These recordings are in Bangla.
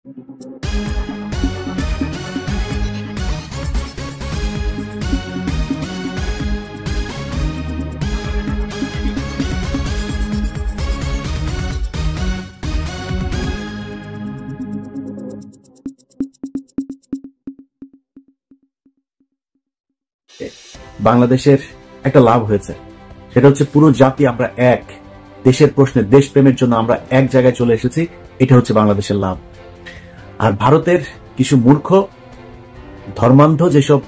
বাংলাদেশের একটা লাভ হয়েছে, সেটা হচ্ছে পুরো জাতি আমরা এক। দেশের প্রশ্নে, দেশপ্রেমের জন্য আমরা এক জায়গায় চলে এসেছি। এটা হচ্ছে বাংলাদেশের লাভ। আর ভারতের কিছু মূর্খ ধর্মান্ধ যেসব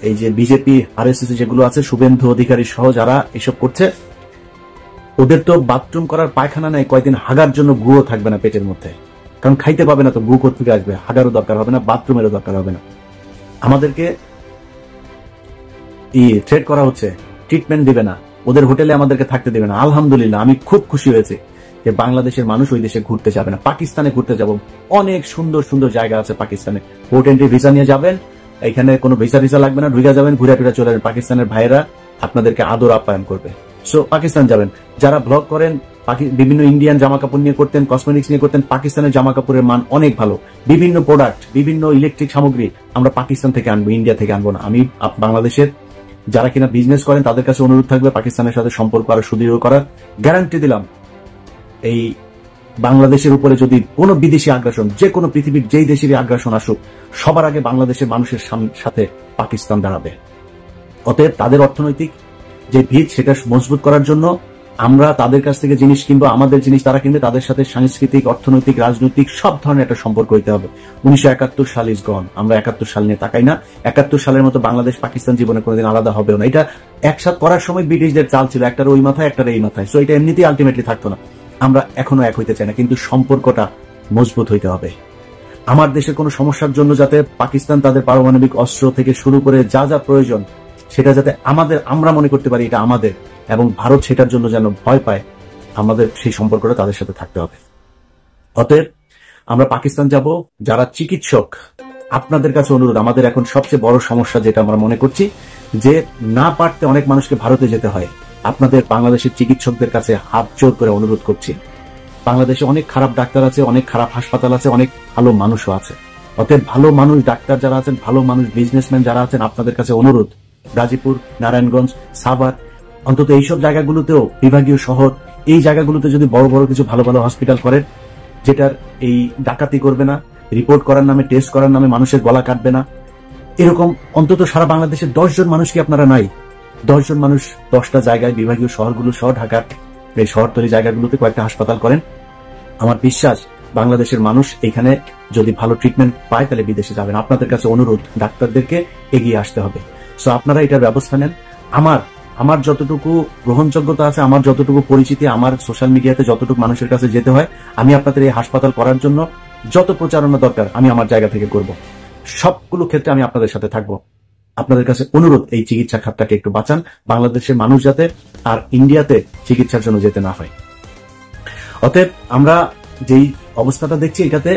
এই যে বিজেপি আরএসএস যেগুলো আছে, শুভেন্দু অধিকারী সহ যারা এসব করছে, ওদের তো বাথরুম করার পায়খানা নেই, কয়েকদিন হাগার জন্য গুঁড়ো থাকবে না পেটের মধ্যে, কারণ খাইতে পাবে না তো গু কোথেকে আসবে। হাগারও দরকার হবে না, বাথরুমেরও দরকার হবে না। আমাদেরকে থ্রেট করা হচ্ছে, ট্রিটমেন্ট দিবে না, ওদের হোটেলে আমাদেরকে থাকতে দিবে না। আলহামদুলিল্লাহ, আমি খুব খুশি হয়েছি যে বাংলাদেশের মানুষ ওই দেশে ঘুরতে যাবে না। পাকিস্তানে ঘুরতে যাব, অনেক সুন্দর সুন্দর জায়গা আছে পাকিস্তানে। পোর্ট এন্ট্রি ভিসা নিয়ে যাবেন, এখানে কোনো ভিসা লাগবে না, ঢুকে যাবেন, ঘুরে ফিরে চলে যাবেন। পাকিস্তানের ভাইয়েরা আপনাদেরকে আদর আপ্যায়ন করবে। সো পাকিস্তান যাবেন। যারা ব্লগ করেন, বিভিন্ন ইন্ডিয়ান জামা কাপড় নিয়ে করতেন, কসমেটিক্স নিয়ে করতেন, পাকিস্তানের জামা কাপড়ের মান অনেক ভালো। বিভিন্ন প্রোডাক্ট, বিভিন্ন ইলেকট্রিক সামগ্রী আমরা পাকিস্তান থেকে আনবো, ইন্ডিয়া থেকে আনবো না। আমি বাংলাদেশের যারা কিনা বিজনেস করেন তাদের কাছে অনুরোধ থাকবে পাকিস্তানের সাথে সম্পর্ক আরো সুদৃঢ় করার। গ্যারান্টি দিলাম, এই বাংলাদেশের উপরে যদি কোনো বিদেশি আগ্রাসন, যে কোনো পৃথিবীর যেই দেশেরই আগ্রাসন আসুক, সবার আগে বাংলাদেশের মানুষের সাথে পাকিস্তান দাঁড়াবে। অতএব তাদের অর্থনৈতিক যে ভিত, সেটা মজবুত করার জন্য আমরা তাদের কাছ থেকে জিনিস কিনবো, আমাদের জিনিস তারা কিনবে, তাদের সাথে সাংস্কৃতিক, অর্থনৈতিক, রাজনৈতিক সব ধরনের একটা সম্পর্ক হইতে হবে। 1971 সাল ইজ গন, আমরা 71 সাল নিয়ে তাকাই না। 71 সালের মতো বাংলাদেশ পাকিস্তান জীবনে কোনোদিন আলাদা হবেও না। এটা একসাথ করার সময় ব্রিটিশদের চাল ছিল, একটার ওই মাথায় একটার এই মাথায়। সো এটা এমনিতেই আলটিমেটলি থাকতো না। আমরা এখনো এক হইতে চাই না, কিন্তু সম্পর্কটা মজবুত হইতে হবে। আমার দেশের কোনো সমস্যার জন্য যাতে পাকিস্তান তাদের পারমাণবিক অস্ত্র থেকে শুরু করে যা যা প্রয়োজন, সেটা যাতে আমরা মনে করতে পারি এটা আমাদের, এবং ভারত সেটার জন্য যেন ভয় পায়, আমাদের সেই সম্পর্কটা তাদের সাথে থাকতে হবে। অতএব আমরা পাকিস্তান যাব। যারা চিকিৎসক, আপনাদের কাছে অনুরোধ, আমাদের এখন সবচেয়ে বড় সমস্যা যেটা আমরা মনে করছি, যে না পারতে অনেক মানুষকে ভারতে যেতে হয়। আপনাদের বাংলাদেশের চিকিৎসকদের কাছে হাত জোর করে অনুরোধ করছি, বাংলাদেশে অনেক খারাপ ডাক্তার আছে, অনেক খারাপ হাসপাতাল আছে, অনেক ভালো মানুষও আছে। অতএব ভালো মানুষ, ডাক্তার যারা আছেন, ভালো মানুষ, বিজনেসম্যান যারা আছেন, আপনাদের কাছে অনুরোধ, গাজীপুর, নারায়ণগঞ্জ, সাভার, অন্তত এইসব জায়গাগুলোতেও, বিভাগীয় শহর, এই জায়গাগুলোতে যদি বড় বড় কিছু ভালো ভালো হসপিটাল করেন, যেটার এই ডাকাতি করবে না, রিপোর্ট করার নামে, টেস্ট করার নামে মানুষের গলা কাটবে না, এরকম অন্তত সারা বাংলাদেশের 10 জন মানুষ কি আপনারা নাই? 10 জন মানুষ 10টা জায়গায়, বিভাগীয় শহরগুলো সহ ঢাকার এই শহরতলি জায়গাগুলোতে কয়েকটা হাসপাতাল করেন। আমার বিশ্বাস বাংলাদেশের মানুষ এখানে যদি ভালো ট্রিটমেন্ট পায় তাহলে বিদেশে যাবেন। আপনাদের কাছে অনুরোধ, ডাক্তারদেরকে এগিয়ে আসতে হবে। সো আপনারা এটার ব্যবস্থা নেন। আমার যতটুকু গ্রহণযোগ্যতা আছে, আমার যতটুকু পরিচিতি, আমার সোশ্যাল মিডিয়াতে যতটুকু মানুষের কাছে যেতে হয়, আমি আপনাদের এই হাসপাতাল করার জন্য যত প্রচারণা দরকার আমি আমার জায়গা থেকে করব। সবগুলো ক্ষেত্রে আমি আপনাদের সাথে থাকবো। আপনাদের কাছে অনুরোধ, এই চিকিৎসা খাতটাকে একটু বাঁচান, বাংলাদেশের মানুষ যাতে আর ইন্ডিয়াতে চিকিৎসার জন্য যেতে না হয়। অতএব আমরা যেই অবস্থাটা দেখছি, এটাতে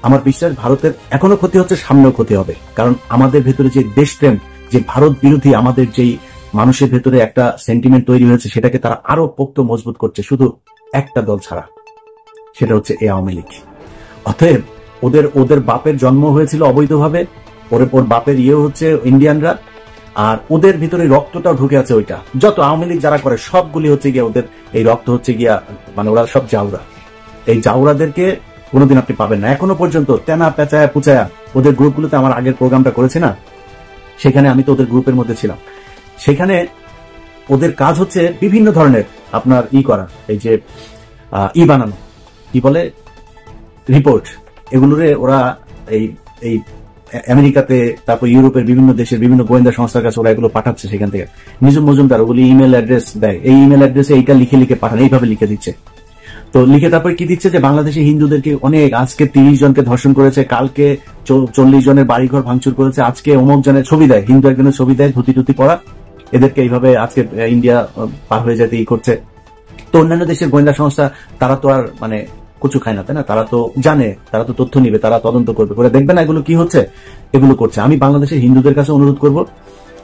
আমার বিশ্বাস ভারতের এখনো ক্ষতি হচ্ছে, সামনেও ক্ষতি হবে। কারণ আমাদের ভেতরে যে দেশপ্রেম, যে ভারত বিরোধী আমাদের যেই মানুষের ভেতরে একটা সেন্টিমেন্ট তৈরি হয়েছে, সেটাকে তারা আরো পোক্ত মজবুত করছে, শুধু একটা দল ছাড়া, সেটা হচ্ছে এই আওয়ামী লীগ। অতএব ওদের বাপের জন্ম হয়েছিল অবৈধভাবে, ওর বাপের হচ্ছে ইন্ডিয়ানরা, আর ওদের ভিতরে রক্তটাও ঢুকে আছে। ওইটা যত আওয়ামী লীগ যারা করে সবগুলি হচ্ছে গিয়া ওদের এই রক্ত হচ্ছে গিয়া, মানে ওরা সব জাউরা। এই জাউরাদেরকে কোনোদিন আপনি পাবেন না। এখনো পর্যন্ত তেনা পেঁচায়া পুচায়া ওদের গ্রুপগুলোতে, আমার আগের প্রোগ্রামটা করেছি না, সেখানে আমি তো ওদের গ্রুপের মধ্যে ছিলাম। সেখানে ওদের কাজ হচ্ছে বিভিন্ন ধরনের আপনার করা, এই যে বানানো, কি বলে, রিপোর্ট, এগুলোরে ওরা এই আমেরিকাতে, তারপর ইউরোপের বিভিন্ন দেশের বিভিন্ন গোয়েন্দা সংস্থার কাছে ওরা এগুলো পাঠাচ্ছে। সেখান থেকে নিজম মজুমদার ওগুলি ইমেল অ্যাড্রেস দেয়, এই ইমেল অ্যাড্রেসে এইটা লিখে লিখে পাঠান, এইভাবে লিখে দিচ্ছে। তো লিখে তারপরে কি দিচ্ছে, যে বাংলাদেশে হিন্দুদেরকে অনেক, আজকে 30 জনকে ধর্ষণ করেছে, কালকে 40 জনের বাড়িঘর ভাঙচুর করেছে, আজকে অমুক জনের ছবি দেয়, হিন্দু একজনের ছবি দেয়, ধুতি টুতি পরা, এদেরকে এইভাবে আজকে ইন্ডিয়া পার হয়ে যেতে করছে। তো অন্যান্য দেশের গোয়েন্দা সংস্থা তারা তো আর মানে কচু খায় না, তাই না? তারা তো জানে, তারা তো তথ্য নিবে, তারা তদন্ত করবে, করে দেখবে না এগুলো কি হচ্ছে, এগুলো করছে। আমি বাংলাদেশের হিন্দুদের কাছে অনুরোধ করব,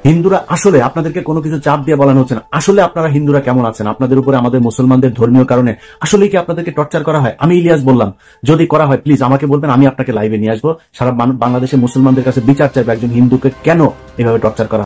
হিন্দুরা আসলে আপনাদেরকে কোনো কিছু চাপ দিয়ে বলানো হচ্ছে না, আসলে আপনারা হিন্দুরা কেমন আছেন, আপনাদের উপরে আমাদের মুসলমানদের ধর্মীয় কারণে আসলে কি আপনাদেরকে টর্চার করা হয়? আমি ইলিয়াস বললাম, যদি করা হয় প্লিজ আমাকে বলবেন, আমি আপনাকে লাইভে নিয়ে আসবো, সারা বাংলাদেশের মুসলমানদের কাছে বিচার চাইবো একজন হিন্দুকে কেন এভাবে টর্চার করা